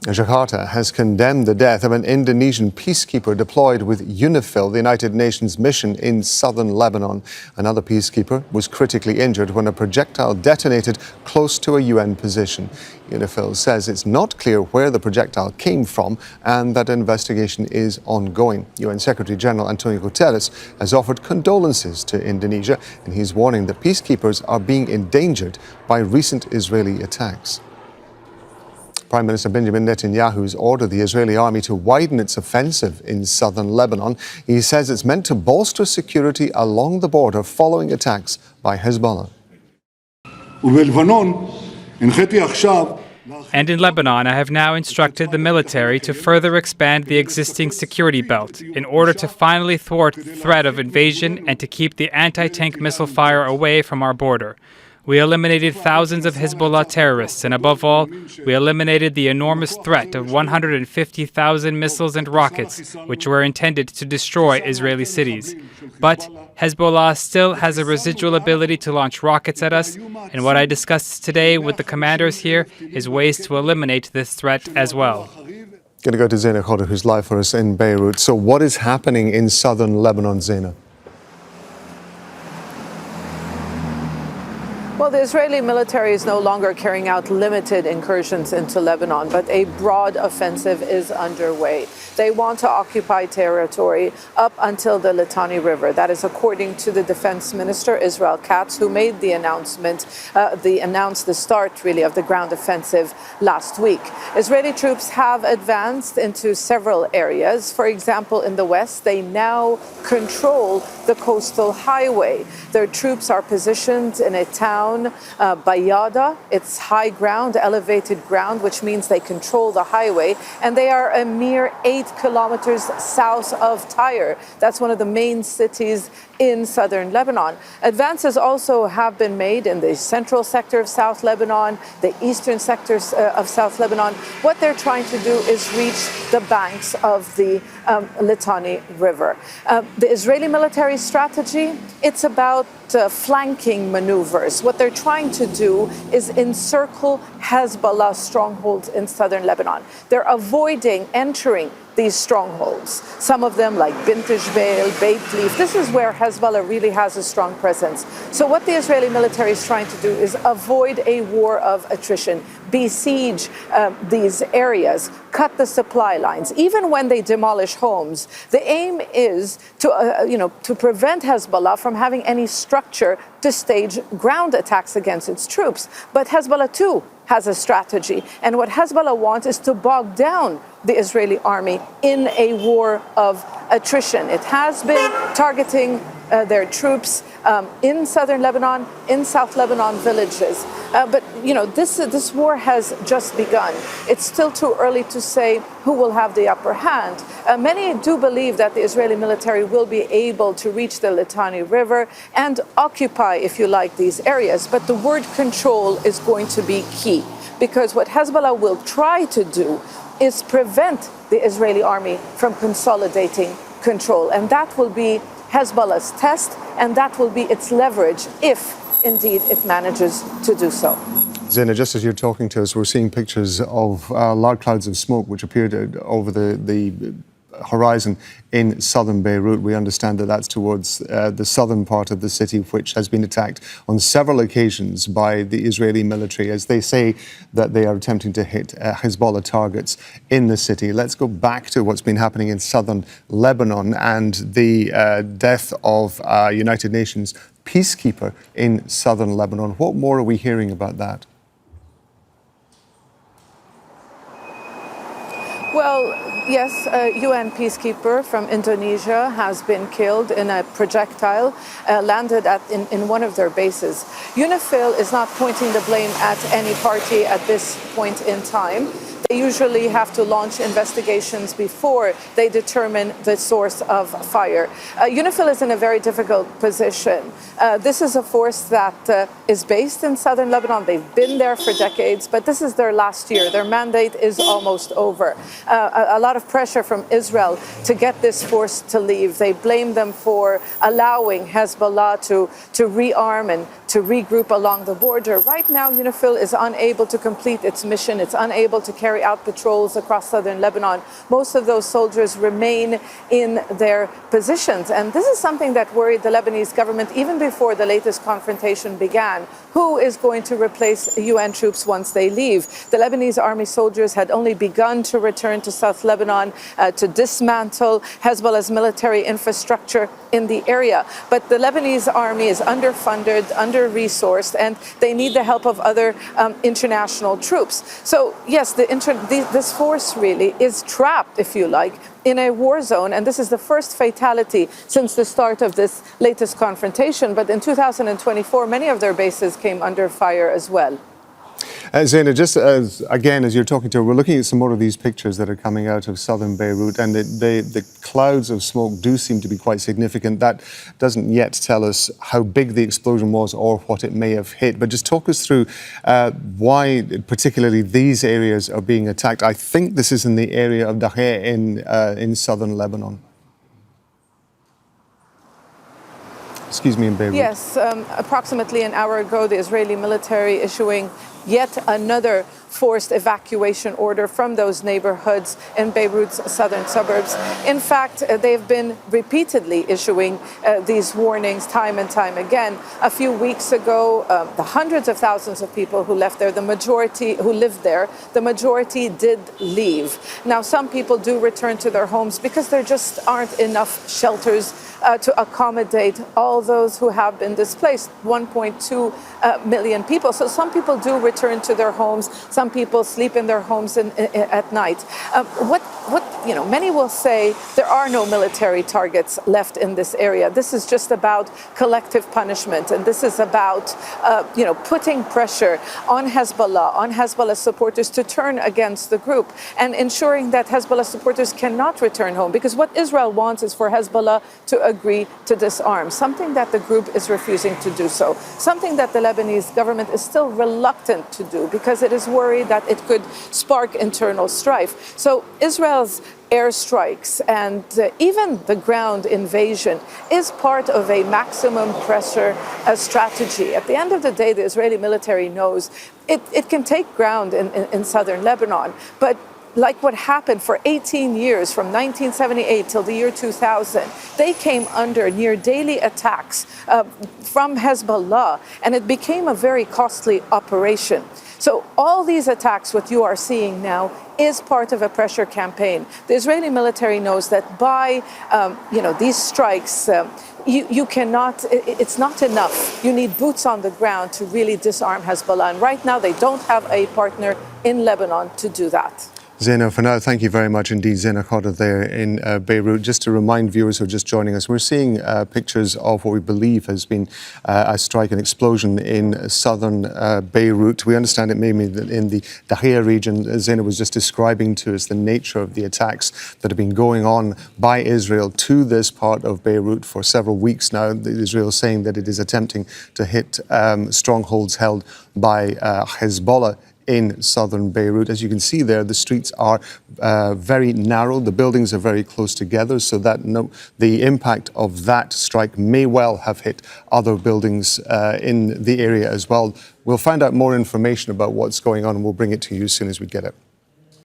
Jakarta has condemned the death of an Indonesian peacekeeper deployed with UNIFIL, the United Nations mission in southern Lebanon. Another peacekeeper was critically injured when a projectile detonated close to a UN position. UNIFIL says it's not clear where the projectile came from and that an investigation is ongoing. UN Secretary General Antonio Guterres has offered condolences to Indonesia, and he's warning that peacekeepers are being endangered by recent Israeli attacks. Prime Minister Benjamin Netanyahu has ordered the Israeli army to widen its offensive in southern Lebanon. He says it's meant to bolster security along the border following attacks by Hezbollah. And in Lebanon, I have now instructed the military to further expand the existing security belt in order to finally thwart the threat of invasion and to keep the anti-tank missile fire away from our border. We eliminated thousands of Hezbollah terrorists, and above all, we eliminated the enormous threat of 150,000 missiles and rockets, which were intended to destroy Israeli cities. But Hezbollah still has a residual ability to launch rockets at us, and what I discussed today with the commanders here is ways to eliminate this threat as well. Going to go to Zeina Khodr, who's live for us in Beirut. So what is happening in southern Lebanon, Zeina? Well, the Israeli military is no longer carrying out limited incursions into Lebanon, but a broad offensive is underway. They want to occupy territory up until the Litani River. That is according to the Defense Minister, Israel Katz, who made the announcement, announced the start, really, of the ground offensive last week. Israeli troops have advanced into several areas. For example, in the west, they now control the coastal highway. Their troops are positioned in a town, Bayada. It's high ground, elevated ground, which means they control the highway, and they are a mere 8 kilometers south of Tyre. That's one of the main cities in southern Lebanon. Advances also have been made in the central sector of South Lebanon, the eastern sectors of South Lebanon. What they're trying to do is reach the banks of the Litani River. The Israeli military strategy, it's about flanking maneuvers. What they're trying to do is encircle Hezbollah strongholds in southern Lebanon. They're avoiding entering these strongholds, some of them like Bint Jbeil, Beit Leaf. This is where Hezbollah really has a strong presence. So what the Israeli military is trying to do is avoid a war of attrition, besiege these areas, cut the supply lines. Even when they demolish homes, the aim is to prevent Hezbollah from having any structure to stage ground attacks against its troops. But Hezbollah too has a strategy, and what Hezbollah wants is to bog down the Israeli army in a war of attrition. It has been targeting their troops in southern Lebanon, in South Lebanon villages. But this war has just begun. It's still too early to say who will have the upper hand. Many do believe that the Israeli military will be able to reach the Litani River and occupy, if you like, these areas. But the word control is going to be key, because what Hezbollah will try to do is prevent the Israeli army from consolidating control. And that will be Hezbollah's test, and that will be its leverage if indeed it manages to do so. Zeina, just as you're talking to us, we're seeing pictures of large clouds of smoke which appeared over the horizon in southern Beirut. We understand that that's towards the southern part of the city, which has been attacked on several occasions by the Israeli military, as they say that they are attempting to hit Hezbollah targets in the city. Let's go back to what's been happening in southern Lebanon and the death of United Nations peacekeeper in southern Lebanon. What more are we hearing about that? Well, yes, a UN peacekeeper from Indonesia has been killed in a projectile landed in one of their bases. UNIFIL is not pointing the blame at any party at this point in time. They usually have to launch investigations before they determine the source of fire. UNIFIL is in a very difficult position. This is a force that is based in southern Lebanon. They've been there for decades, but this is their last year. Their mandate is almost over. A lot of pressure from Israel to get this force to leave. They blame them for allowing Hezbollah to rearm and to regroup along the border. Right now, UNIFIL is unable to complete its mission. It's unable to carry carry out patrols across southern Lebanon. Most of those soldiers remain in their positions. And this is something that worried the Lebanese government even before the latest confrontation began. Who is going to replace UN troops once they leave? The Lebanese army soldiers had only begun to return to South Lebanon to dismantle Hezbollah's military infrastructure in the area. But the Lebanese army is underfunded, under-resourced, and they need the help of other international troops. So yes, this force really is trapped, if you like, in a war zone, and this is the first fatality since the start of this latest confrontation. But in 2024, many of their bases came under fire as well. Zeina, just as you're talking to her, we're looking at some more of these pictures that are coming out of southern Beirut, and the clouds of smoke do seem to be quite significant. That doesn't yet tell us how big the explosion was or what it may have hit. But just talk us through why particularly these areas are being attacked. I think this is in the area of Dahieh in southern Lebanon. Excuse me, in Beirut. Yes, approximately an hour ago, the Israeli military issuing yet another forced evacuation order from those neighborhoods in Beirut's southern suburbs. In fact, they've been repeatedly issuing these warnings time and time again. A few weeks ago, the hundreds of thousands of people who left there, the majority who lived there, the majority did leave. Now, some people do return to their homes because there just aren't enough shelters to accommodate all those who have been displaced, 1.2 million people. So some people do return to their homes. Some people sleep in their homes at night. Many will say there are no military targets left in this area. This is just about collective punishment, and this is about, putting pressure on Hezbollah supporters to turn against the group and ensuring that Hezbollah supporters cannot return home. Because what Israel wants is for Hezbollah to agree to disarm, something that the group is refusing to do so, something that the Lebanese government is still reluctant to do because it is worried that it could spark internal strife. So Israel's airstrikes and even the ground invasion is part of a maximum pressure strategy. At the end of the day, the Israeli military knows it can take ground in southern Lebanon, but like what happened for 18 years, from 1978 till the year 2000, they came under near daily attacks from Hezbollah, and it became a very costly operation. So all these attacks, what you are seeing now, is part of a pressure campaign. The Israeli military knows that by these strikes, you cannot, it's not enough. You need boots on the ground to really disarm Hezbollah. And right now, they don't have a partner in Lebanon to do that. Zeina, for now, thank you very much indeed. Zeina Khodr there in Beirut. Just to remind viewers who are just joining us, we're seeing pictures of what we believe has been a strike, an explosion in southern Beirut. We understand it may be in the Dahieh region. Zeina was just describing to us the nature of the attacks that have been going on by Israel to this part of Beirut for several weeks now. Israel is saying that it is attempting to hit strongholds held by Hezbollah in southern Beirut. As you can see there, the streets are very narrow. The buildings are very close together, so that the impact of that strike may well have hit other buildings in the area as well. We'll find out more information about what's going on, and we'll bring it to you as soon as we get it.